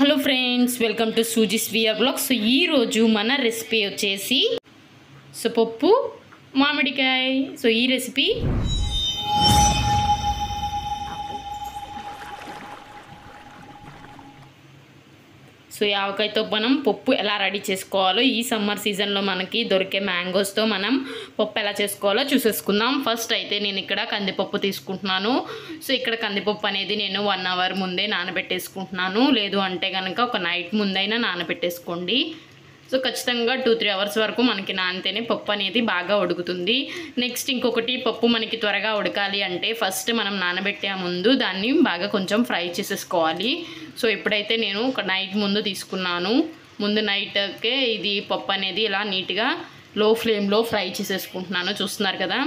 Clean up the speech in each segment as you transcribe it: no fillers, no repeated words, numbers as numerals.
Hello friends, welcome to Suji's VR blog. So ఈరోజు మన recipe వచ్చేసి పప్పు మామిడికాయ. సో ఈ రెసిపీ ఈ ఆవకాయతో మనం పప్పు ఎలా రెడీ చేసుకోవాలో, ఈ సమ్మర్ సీజన్లో మనకి దొరికే మ్యాంగోస్తో మనం పప్పు ఎలా చేసుకోవాలో చూసేసుకుందాం. ఫస్ట్ అయితే నేను ఇక్కడ కందిపప్పు తీసుకుంటున్నాను. సో ఇక్కడ కందిపప్పు అనేది నేను 1 అవర్ ముందే నానబెట్టేసుకుంటున్నాను. లేదు అంటే కనుక ఒక నైట్ ముందైనా నానబెట్టేసుకోండి. సో ఖచ్చితంగా 2-3 అవర్స్ వరకు మనకి నానితేనే పప్పు అనేది బాగా ఉడుకుతుంది. నెక్స్ట్ ఇంకొకటి, పప్పు మనకి త్వరగా ఉడకాలి అంటే ఫస్ట్ మనం నానబెట్టే ముందు దాన్ని బాగా కొంచెం ఫ్రై చేసేసుకోవాలి. సో ఇప్పుడైతే నేను ఒక నైట్ ముందు తీసుకున్నాను. ముందు నైట్కే ఇది పప్పు అనేది ఇలా నీట్గా లో ఫ్లేమ్లో ఫ్రై చేసేసుకుంటున్నాను. చూస్తున్నారు కదా.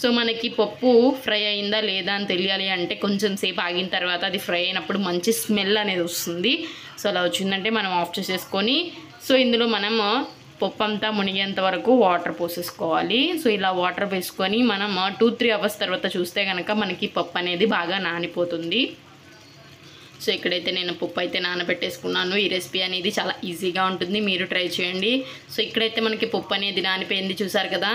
సో మనకి పప్పు ఫ్రై అయిందా లేదా అని తెలియాలి అంటే కొంచెం సేపు ఆగిన తర్వాత అది ఫ్రై అయినప్పుడు మంచి స్మెల్ అనేది వస్తుంది. సో అలా వచ్చిందంటే మనం ఆఫ్ చేసేసుకొని, సో ఇందులో మనం పప్పు అంతా మునిగేంత వరకు వాటర్ పోసేసుకోవాలి. సో ఇలా వాటర్ వేసుకొని మనం 2-3 అవర్స్ తర్వాత చూస్తే కనుక మనకి పప్పు అనేది బాగా నానిపోతుంది. సో ఇక్కడైతే నేను పప్పు అయితే నానబెట్టేసుకున్నాను. ఈ రెసిపీ అనేది చాలా ఈజీగా ఉంటుంది, మీరు ట్రై చేయండి. సో ఇక్కడైతే మనకి పప్పు అనేది నానిపోయింది, చూసారు కదా.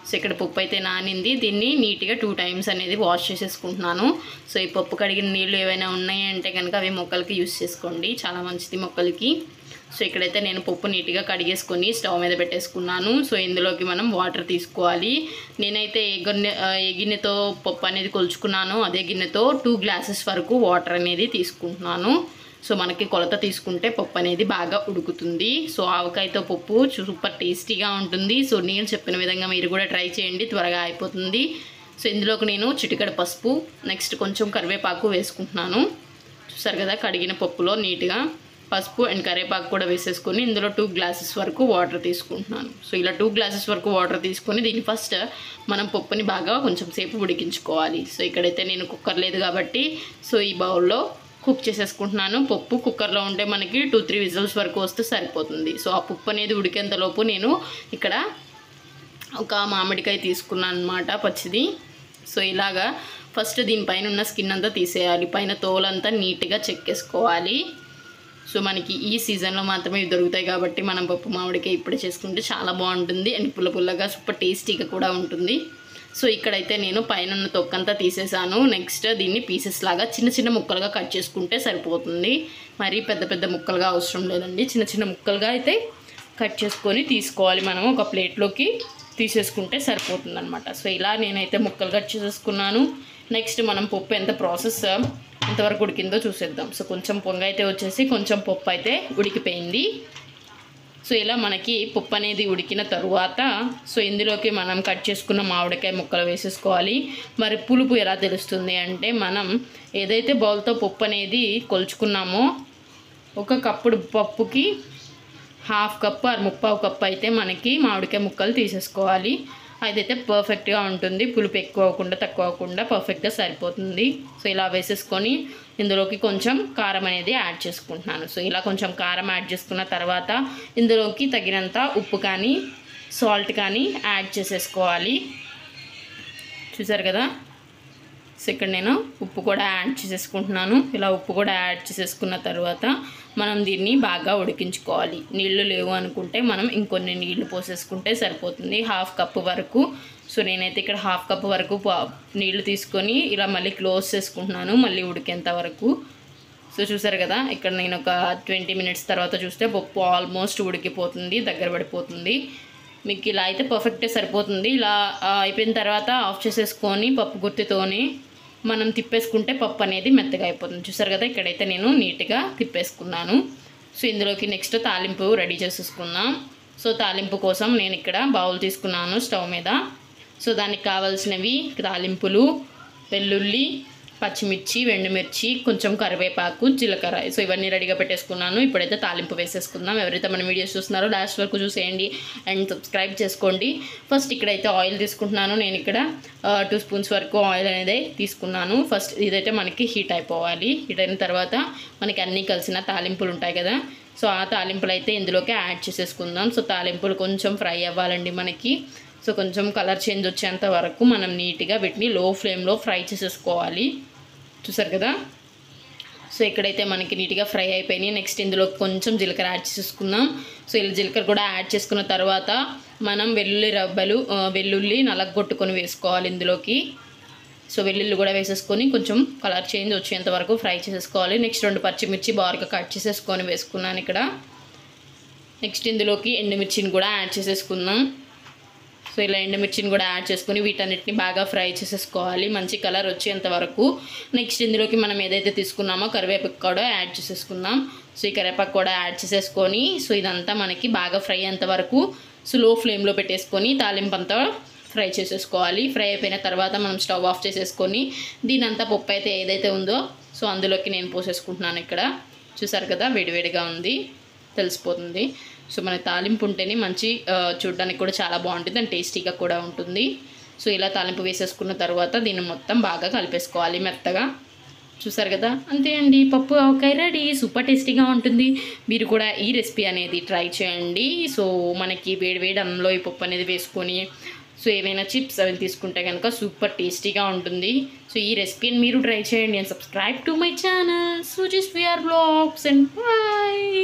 సో ఇక్కడ పప్పు అయితే నానింది. దీన్ని నీట్గా 2 టైమ్స్ అనేది వాష్ చేసేసుకుంటున్నాను. సో ఈ పప్పు కడిగిన నీళ్ళు ఏవైనా ఉన్నాయి అంటే కనుక అవి మొక్కలకి యూస్ చేసుకోండి, చాలా మంచిది మొక్కలకి. సో ఇక్కడైతే నేను పప్పు నీట్గా కడిగేసుకొని స్టవ్ మీద పెట్టేసుకున్నాను. సో ఇందులోకి మనం వాటర్ తీసుకోవాలి. నేనైతే ఏ గిన్నెతో పప్పు అనేది కొలుచుకున్నాను అదే గిన్నెతో 2 గ్లాసెస్ వరకు వాటర్ అనేది తీసుకుంటున్నాను. సో మనకి కొలత తీసుకుంటే పప్పు అనేది బాగా ఉడుకుతుంది. సో ఆవకాయతో పప్పు సూపర్ టేస్టీగా ఉంటుంది. సో నేను చెప్పిన విధంగా మీరు కూడా ట్రై చేయండి, త్వరగా అయిపోతుంది. సో ఇందులోకి నేను చిటికెడు పసుపు, నెక్స్ట్ కొంచెం కరివేపాకు వేసుకుంటున్నాను. చూసారు కదా, కడిగిన పప్పులో నీట్గా పసుపు అండ్ కరివేపాకు కూడా వేసేసుకొని ఇందులో 2 గ్లాసెస్ వరకు వాటర్ తీసుకుంటున్నాను. సో ఇలా 2 గ్లాసెస్ వరకు వాటర్ తీసుకొని దీన్ని ఫస్ట్ మనం పప్పుని బాగా కొంచెం సేపు ఉడికించుకోవాలి. సో ఇక్కడైతే నేను కుక్కర్ లేదు కాబట్టి సో ఈ బౌల్లో కుక్ చేసేసుకుంటున్నాను. పప్పు కుక్కర్లో ఉంటే మనకి 2-3 విజిల్స్ వరకు వస్తే సరిపోతుంది. సో ఆ పప్పు అనేది ఉడికేంతలోపు నేను ఇక్కడ ఒక మామిడికాయ తీసుకున్నాను అనమాట, పచ్చిది. సో ఇలాగా ఫస్ట్ దీనిపైన ఉన్న స్కిన్ అంతా తీసేయాలి, పైన తోలంతా నీట్గా చెక్కేసుకోవాలి. సో మనకి ఈ సీజన్లో మాత్రమే ఇవి దొరుకుతాయి కాబట్టి మనం పప్పు మామిడికాయ ఇప్పుడే చేసుకుంటే చాలా బాగుంటుంది అండ్ పుల్లగా సూపర్ టేస్టీగా కూడా ఉంటుంది. సో ఇక్కడైతే నేను పైన ఉన్న తొక్కంతా తీసేసాను. నెక్స్ట్ దీన్ని పీసెస్ లాగా చిన్న ముక్కలుగా కట్ చేసుకుంటే సరిపోతుంది. మరీ పెద్ద ముక్కలుగా అవసరం లేదండి, చిన్న ముక్కలుగా అయితే కట్ చేసుకొని తీసుకోవాలి. మనం ఒక ప్లేట్లోకి తీసేసుకుంటే సరిపోతుంది అనమాట. సో ఇలా నేనైతే ముక్కలు కట్ చేసేసుకున్నాను. నెక్స్ట్ మనం పప్పు ఎంత ప్రాసెస్ ఎంతవరకు ఉడికిందో చూసేద్దాం. సో కొంచెం పొంగ అయితే వచ్చేసి కొంచెం పప్పు అయితే ఉడికిపోయింది. సో ఇలా మనకి పప్పు అనేది ఉడికిన తరువాత సో ఇందులోకి మనం కట్ చేసుకున్న మామిడికాయ ముక్కలు వేసేసుకోవాలి. మరి పులుపు ఎలా తెలుస్తుంది అంటే, మనం ఏదైతే బౌల్తో పప్పు అనేది కొలుచుకున్నామో ఒక కప్పుడు పప్పుకి 1/2 కప్పు ఆర్ 1/4 కప్పు అయితే మనకి మామిడికాయ ముక్కలు తీసేసుకోవాలి. అదైతే పర్ఫెక్ట్గా ఉంటుంది, పులుపు ఎక్కువ అవ్వకుండా తక్కువ అవ్వకుండా పర్ఫెక్ట్గా సరిపోతుంది. సో ఇలా వేసేసుకొని ఇందులోకి కొంచెం కారం అనేది యాడ్ చేసుకుంటున్నాను. సో ఇలా కొంచెం కారం యాడ్ చేసుకున్న తర్వాత ఇందులోకి తగినంత ఉప్పు కానీ సాల్ట్ కానీ యాడ్ చేసేసుకోవాలి. చూసారు కదా. సో ఇక్కడ నేను ఉప్పు కూడా యాడ్ చేసేసుకుంటున్నాను. ఇలా ఉప్పు కూడా యాడ్ చేసేసుకున్న తర్వాత మనం దీన్ని బాగా ఉడికించుకోవాలి. నీళ్లు లేవు అనుకుంటే మనం ఇంకొన్ని నీళ్లు పోసేసుకుంటే సరిపోతుంది, 1/2 కప్పు వరకు. సో నేనైతే ఇక్కడ 1/2 కప్పు వరకు నీళ్లు తీసుకొని ఇలా మళ్ళీ క్లోజ్ చేసుకుంటున్నాను, మళ్ళీ ఉడికేంత వరకు. సో చూసారు కదా, ఇక్కడ నేను ఒక 20 మినిట్స్ తర్వాత చూస్తే పప్పు ఆల్మోస్ట్ ఉడికిపోతుంది, దగ్గర పడిపోతుంది. మీకు ఇలా అయితే పర్ఫెక్ట్గా సరిపోతుంది. ఇలా అయిపోయిన తర్వాత ఆఫ్ చేసేసుకొని పప్పు గుత్తితోని మనం తిప్పేసుకుంటే పప్పు అనేది మెత్తగా అయిపోతుంది. చూసారు కదా, ఇక్కడైతే నేను నీట్గా తిప్పేసుకున్నాను. సో ఇందులోకి నెక్స్ట్ తాలింపు రెడీ చేసేసుకుందాం. సో తాలింపు కోసం నేను ఇక్కడ బౌల్ తీసుకున్నాను స్టవ్ మీద. సో దానికి కావాల్సినవి తాలింపులు, వెల్లుల్లి, పచ్చిమిర్చి, ఎండుమిర్చి, కొంచెం కరివేపాకు, జీలకర్ర. సో ఇవన్నీ రెడీగా పెట్టేసుకున్నాను. ఇప్పుడైతే తాలింపు వేసేసుకుందాం. ఎవరైతే మన వీడియోస్ చూస్తున్నారో లాస్ట్ వరకు చూసేయండి అండ్ సబ్స్క్రైబ్ చేసుకోండి. ఫస్ట్ ఇక్కడైతే ఆయిల్ తీసుకుంటున్నాను. నేను ఇక్కడ 2 స్పూన్స్ వరకు ఆయిల్ అనేది తీసుకున్నాను. ఫస్ట్ ఇదైతే మనకి హీట్ అయిపోవాలి. హీట్ అయిన తర్వాత మనకి అన్నీ కలిసిన తాలింపులు ఉంటాయి కదా, సో ఆ తాలింపులు అయితే ఇందులోకి యాడ్ చేసేసుకుందాం. సో తాలింపులు కొంచెం ఫ్రై అవ్వాలండి మనకి. సో కొంచెం కలర్ చేంజ్ వచ్చేంత వరకు మనం నీట్గా వీటిని లో ఫ్లేమ్లో ఫ్రై చేసేసుకోవాలి. చూసారు కదా. సో ఇక్కడైతే మనకి నీట్గా ఫ్రై అయిపోయినాయి. నెక్స్ట్ ఇందులో కొంచెం జీలకర్ర యాడ్ చేసుకుందాం. సో ఇలా జీలకర్ర కూడా యాడ్ చేసుకున్న తర్వాత మనం వెల్లుల్లి నలగొట్టుకొని వేసుకోవాలి ఇందులోకి. సో వెల్లుల్లి కూడా వేసేసుకొని కొంచెం కలర్ చేంజ్ వచ్చేంత వరకు ఫ్రై చేసేసుకోవాలి. నెక్స్ట్ 2 పచ్చిమిర్చి బారుగా కట్ చేసేసుకొని వేసుకున్నాను ఇక్కడ. నెక్స్ట్ ఇందులోకి ఎండుమిర్చిని కూడా యాడ్ చేసేసుకుందాం. సో ఇలా ఎండుమిర్చిని కూడా యాడ్ చేసుకొని వీటన్నిటిని బాగా ఫ్రై చేసేసుకోవాలి మంచి కలర్ వచ్చేంత వరకు. నెక్స్ట్ ఇందులోకి మనం ఏదైతే తీసుకున్నామో కరివేపాకు కూడా యాడ్ చేసేసుకుందాం. సో ఈ కరివేపాకు కూడా యాడ్ చేసేసుకొని సో ఇదంతా మనకి బాగా ఫ్రై అయ్యేంత వరకు స్లో ఫ్లేమ్లో పెట్టేసుకొని తాలింపు అంతా ఫ్రై చేసేసుకోవాలి. ఫ్రై అయిపోయిన తర్వాత మనం స్టవ్ ఆఫ్ చేసేసుకొని దీనంతా పప్పు అయితే ఏదైతే ఉందో సో అందులోకి నేను పోసేసుకుంటున్నాను. ఇక్కడ చూసారు కదా వేడివేడిగా ఉంది, తెలిసిపోతుంది. సో మన తాలింపు ఉంటేనే మంచి చూడడానికి కూడా చాలా బాగుంటుంది అండ్ టేస్టీగా కూడా ఉంటుంది. సో ఇలా తాలింపు వేసేసుకున్న తర్వాత దీన్ని మొత్తం బాగా కలిపేసుకోవాలి మెత్తగా. చూసారు కదా, అంతే అండి, పప్పు ఆవకాయ రెడీ. సూపర్ టేస్టీగా ఉంటుంది. మీరు కూడా ఈ రెసిపీ అనేది ట్రై చేయండి. సో మనకి వేడి అన్నంలో ఈ పప్పు అనేది వేసుకొని సో ఏమైనా చిప్స్ అవి తీసుకుంటే కనుక సూపర్ టేస్టీగా ఉంటుంది. సో ఈ రెసిపీని మీరు ట్రై చేయండి and subscribe to my channel Suji's VR vlogs and bye.